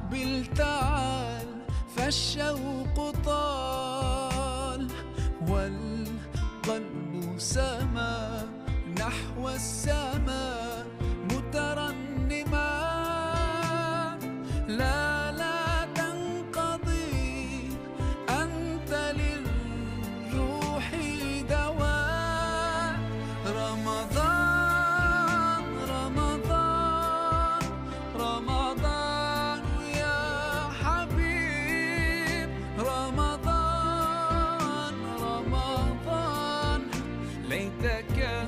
أقبل تعال فالشوق طال والقلب سما نحو السماء مترنما لا لا تنقضي أنت للروح دواء رمضان رمضان رمضان يا حبيب رمضان رمضان ليتك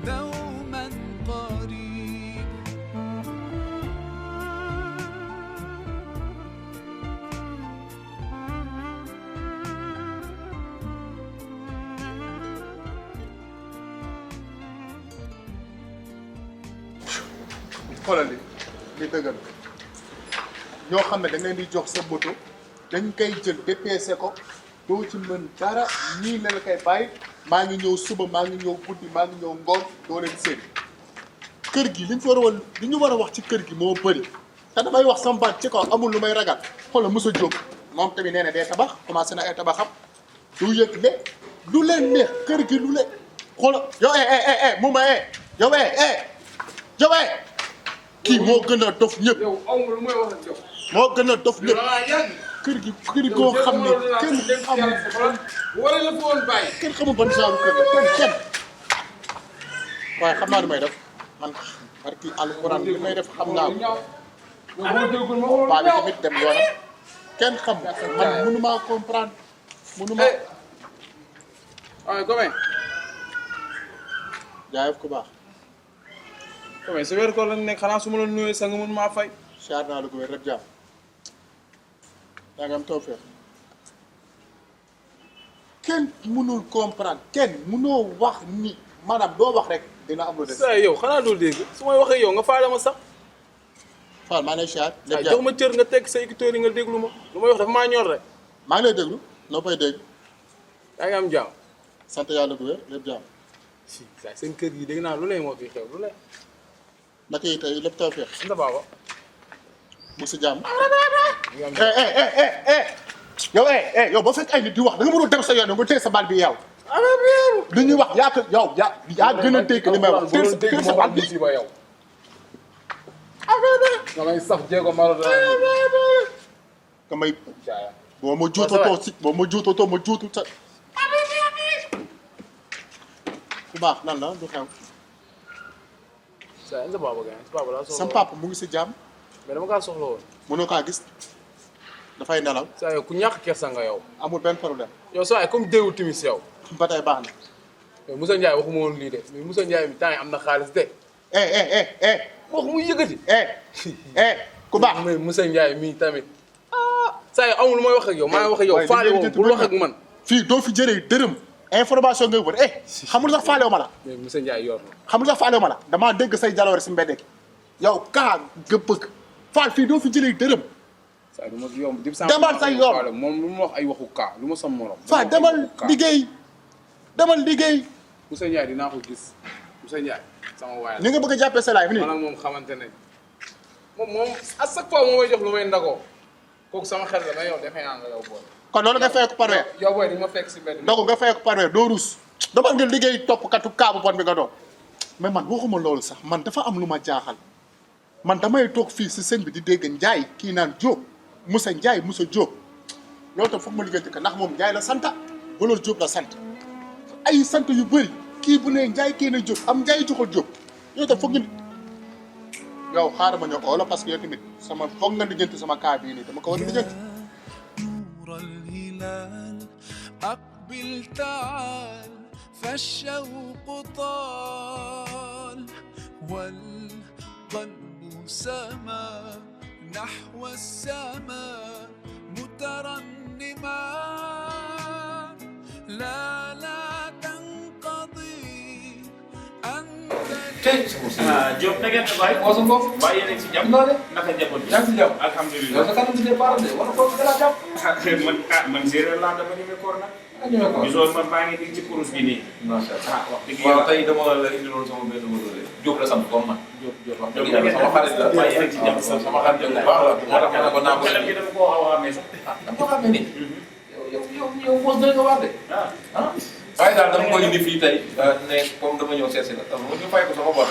دوما قريب xoolal li dëggal ñoo xam ne da ngay di jox sa moto dañ koy jël dépeese ko doo ci mën dara ñii la koy bàyyi maa ngi ñëw suba maa ngi ñëw guddi maa ngi ñëw ngoon doo leen seen kër gi li ñu war a wax ci kër gi moo bëri te damay wax sama baat ci kaw amul lu may ragal xoolal Moussa Diop moom tamit nee na day tabax commencé na ay tabaxam du yëg le lu leen neex kër gi lu leen xoolal yow mu ma yow yow kii moo gën a dof ñëpp. yow aw ma lu may wax ak yow. moo gën a dof ñëpp. kër gi goo xam ne kenn xamul. wala la fa woon bàyyi. kenn xamul ban genre kër la kenn. waaye xam naa lu may def man barki alxuraan li may def xam naa ko. paa bi tamit dem yoonam kenn xam man mënumaa comprendre mënumaa. waaye comment. jaayef ku baax. comment sa weeru koor lañ nekk xanaa su ma la nuyoo sa nga mën maa fay. siyaar naa la ko wér rek jàmm yaa ngi am tawfeex kenn mënul comprendre kenn mënoo wax ni maanaam doo wax rek dina am lu des. saa yow xanaa doo dégg su may waxee yow nga faale ma sax. Fall maa ngi lay siyaar. lépp jox ma cër nga teg sa écouteur yi nga déglu ma lu may wax dafa maa ñor rek. maa ngi lay déglu noo koy dégg. yaa ngi am jàmm. sant yàlla bu wér lépp jàmm. si saa seen kër gi dégg naa lu ne moo fi xew lu ne. naka yi tey lépp tawfeex. anta baaba. mu si jàmm. yow ba fekk ay nit di wax da nga mënul dem sa yoon nga téye sa baal bi yow. li ñuy wax yaa ko yow yaa gën a téye li may wax téye sa baal bi. yow. nga may saf jéego maro da nga may boo ma juutatoo ma juutu sa. bu baax nan la du xew. sa baaba gaay sa baaba laa soxla sam papa mu ngi si jàmm. mais dama kaa soxla woon. mënoo kaa gis dafay nelaw. saa yow ku ñàkk kersa nga yow. amul benn problème. yow saa comme déewu timis yow. ba tey baax na. mais Moussa Ndiaye waxuma woon lii de mais Moussa Ndiaye mi temps yi am na xaalis de. wax muy yëkkati. ku baax. mais Moussa Ndiaye mii tamit. saa yow amul lu may wax ak yow maa ngi wax ak yow. faale woo bul wax ak man. fii doo fi jëlee dërëm. information ngay wër xamul sax faalew ma la. mais Moussa Ndiaye yor na. xamul sax faalew ma la damaa dégg say jaloore si mbedd gi yow kaa nga bëgg faal fii doo fi jëlee dërëm. saa du ma yomb demal say yoon moom lu ma wax ay waxu kaa lu ma sam morom. faal demal liggéey demal liggéey. Moussa Ndiaye dinaa ko gis Moussa Ndiaye sama waay la. ni nga bëgg a jàppee sa laay fi nii. maanaam moom xamante ne moom à chaque fois moo may jox lu may ndagoo kooku sama xel la mais yow defe naa nga yow booy. kon loolu nga fay ko par weer. yow booy di ma fekk si mbedd mi. donc nga fay ko par weer doo ruus. demal nga liggéey toppkatu kaabu bon bi nga doon. mais man waxuma loolu sax man dafa am lu ma jaaxal man damay toog fii si sëñ bi di dégg Ndiaye kii naan Diop Moussa Ndiaye Moussa Diop loolu tam foog ma liggéey ko ndax moom Ndiaye la sant wala Diop la sant ay sant yu bëri kii bu ne Ndiaye kii na Diop am Ndiaye joxul Diop yow tam foog nga yow xaaral ma ñëw oola parce que yow tamit sama foog nga lijjanti sama kaa bii nii dama ko war a lijjanti. نور الهلال أقبل تعال فالشوق طال والقلب سما نحو السماء مترنما لا لا تنقضي أنت Diop na ngeen baay. moo sa bopp. bàyyi yéen a ngi si jàmm. naa de. naka njaboot bi. yaa ngi si jàmm. alhamdulilah. yow sa kanam si départ de wala foofu gën a jàpp. man séeréer laa dama ñeme koor nag. gisoo man maa ngi nii ci kurus gi nii. macha allah ah wax dëgg waaw yàlla. tey dama la indiloon sama benn modèle Diop la sant comme man. Diop wax dëgg yàlla sama xarit la waaye yéen a ci jàmm sama xarit bu baax la moo tax ma ne ko naa ko xelam gi dama koo xaw a amee sax. ah dama ko xamee nii. yow boos doy nga waar de. ah waaye daal dama ko indi fii tey ne comme dama ñëw seet si la tam mu ñu fay ko sama bor.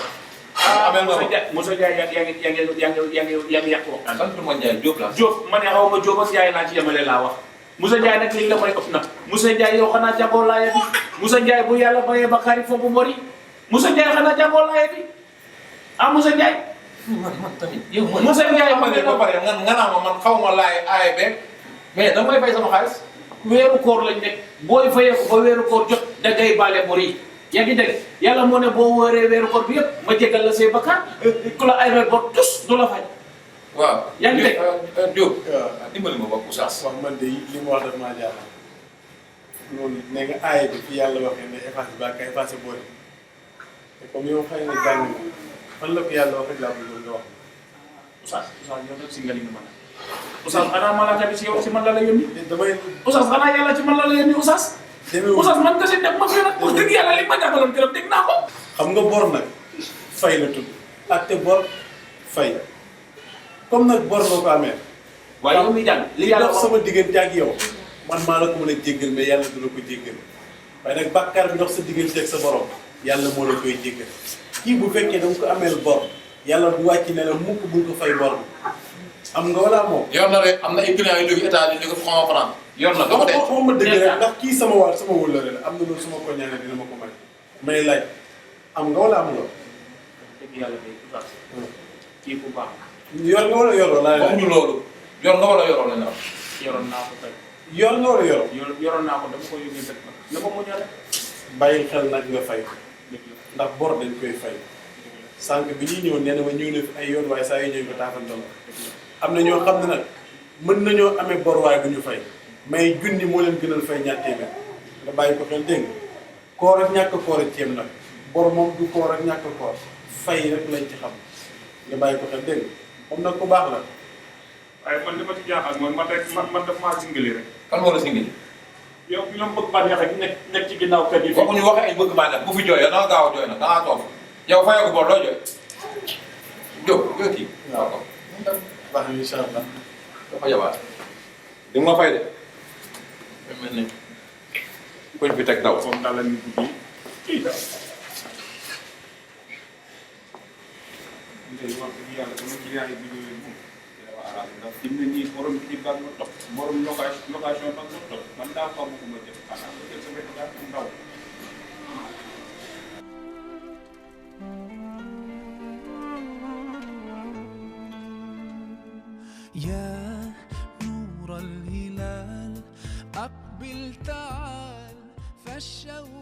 amee na Moussa Ndiaye yaa ngi yàq waxtaan. sant ma Ndiaye Diop la. Diop ma ne xaw ma Diop ak Ndiaye laa ci yemale laa wax Moussa Ndiaye nag li nga may ëpp na Moussa Ndiaye yow xanaa jàngoo laaya bi Moussa Ndiaye bu yàlla bayee bakkaari foofu mori Moussa Ndiaye xanaa jàngoo laaya bi ah Moussa Ndiaye. man tamit yow man Moussa Ndiaye ma ne ba pare nga naa ma man xaw ma laay aaye beeg mais danga may fay sama xaalis. weeru koor lañ nekk booy fayee ko ba weeru koor jot da ngay baale bor yi yaa ngi dégg yàlla moo ne boo wóoree weeru koor bi yëpp ma jégal la say bakkaar ku la ay weer bor tus du la fay. waaw yaa ngi dégg Diop. dimbali ma bopp Oustaz. wax man de li mu wax daf maa jaaxal loolu ne nga aaya bi fi yàlla waxee ne effacé ba ka effacé boole te comme yow xëy na jàng nga fan la ko yàlla wax rek laa bëggoon nga wax. Oustaz yow nag si nga li nga mën a Oustaz xanaa malaaka bi si yow si man la la yónni damay Oustaz xanaa yàlla ci man la la yónni Oustaz Oustaz man kese def ma fi nag wax dëgg yàlla li ma jàngaloon keroog dégg naa ko. xam nga bor nag fay la tudd atte bor fay comme nag bor boo ko amee. waaye yow mi jàng li yàlla dox wax sama diggante ak yow man maa la ko mën a jéggal mais yàlla du la ko jéggal waaye nag bàkkaar bi dox sa diggante ak sa borom yàlla moo la koy jéggal kii bu fekkee da nga ko ameel bor yàlla du wàcc ne la mukk bul ko fay bor bi am nga wala amoo. yor na rek am na ay clients yu jóge États-Unis ñu ko xaw ma yor na dama de. wax ma dëgg rek ndax kii sama waa sama wóllare la am na loolu suma ko ñaanee dina ma ko may laaj am nga wala am nga. dëgg yàlla day Oustaz kii bu baax yor nga wala yoroo laa waxuñu loolu yor nga wala yoroo la ñu am. yoroon naa ko tey yor nga wala yoroo. yoroon naa ko dama ko yónnee dëkk nag na ko muñal rek. bàyyi xel nag nga fay ndax bor dañ koy fay sànq bi ñuy ñëw nee na ma ñëw na fi ay yoon waaye saa yu ñëw ko taafantoo am na ñoo xam ne nag mën nañoo amee bor waaye du ñu fay mais junni moo leen gënal fay ñaar téeméer nga bàyyi ko xel dégg nga koor ak ñàkk koor a ceeb nag bor moom du koor ak ñàkk koor fay rek lañ ci xam nga bàyyi ko xel dégg nga moom nag ku baax la. waaye man li ma ci jaaxal mooy man daf maa singali rek. kan moo la singali. yow ñoom bëgg bànneex rek nekk ci ginnaaw kër yi. waxuñu waxee ay bëgg bànneex bu fi jooyee da nga gaaw a jooy nag da ngaa toog yow fayoo ko bor loo jooy Diop nga kii. waaw baax na incha allah. dafa yabaat di nga ma fay de. mel ni koñ fi teg daw. comme daal la ñu guddi kii daal. tey wax dëgg yàlla sama client yi bi ñëwee moom dafa arrangé ndax fi mu ne nii borom kii bag ma topp borom location bag ma topp man daa xaw ma ko ma jëf xanaa ma jël sama état bu ndaw. يا نور الهلال أقبل تعال فالشوق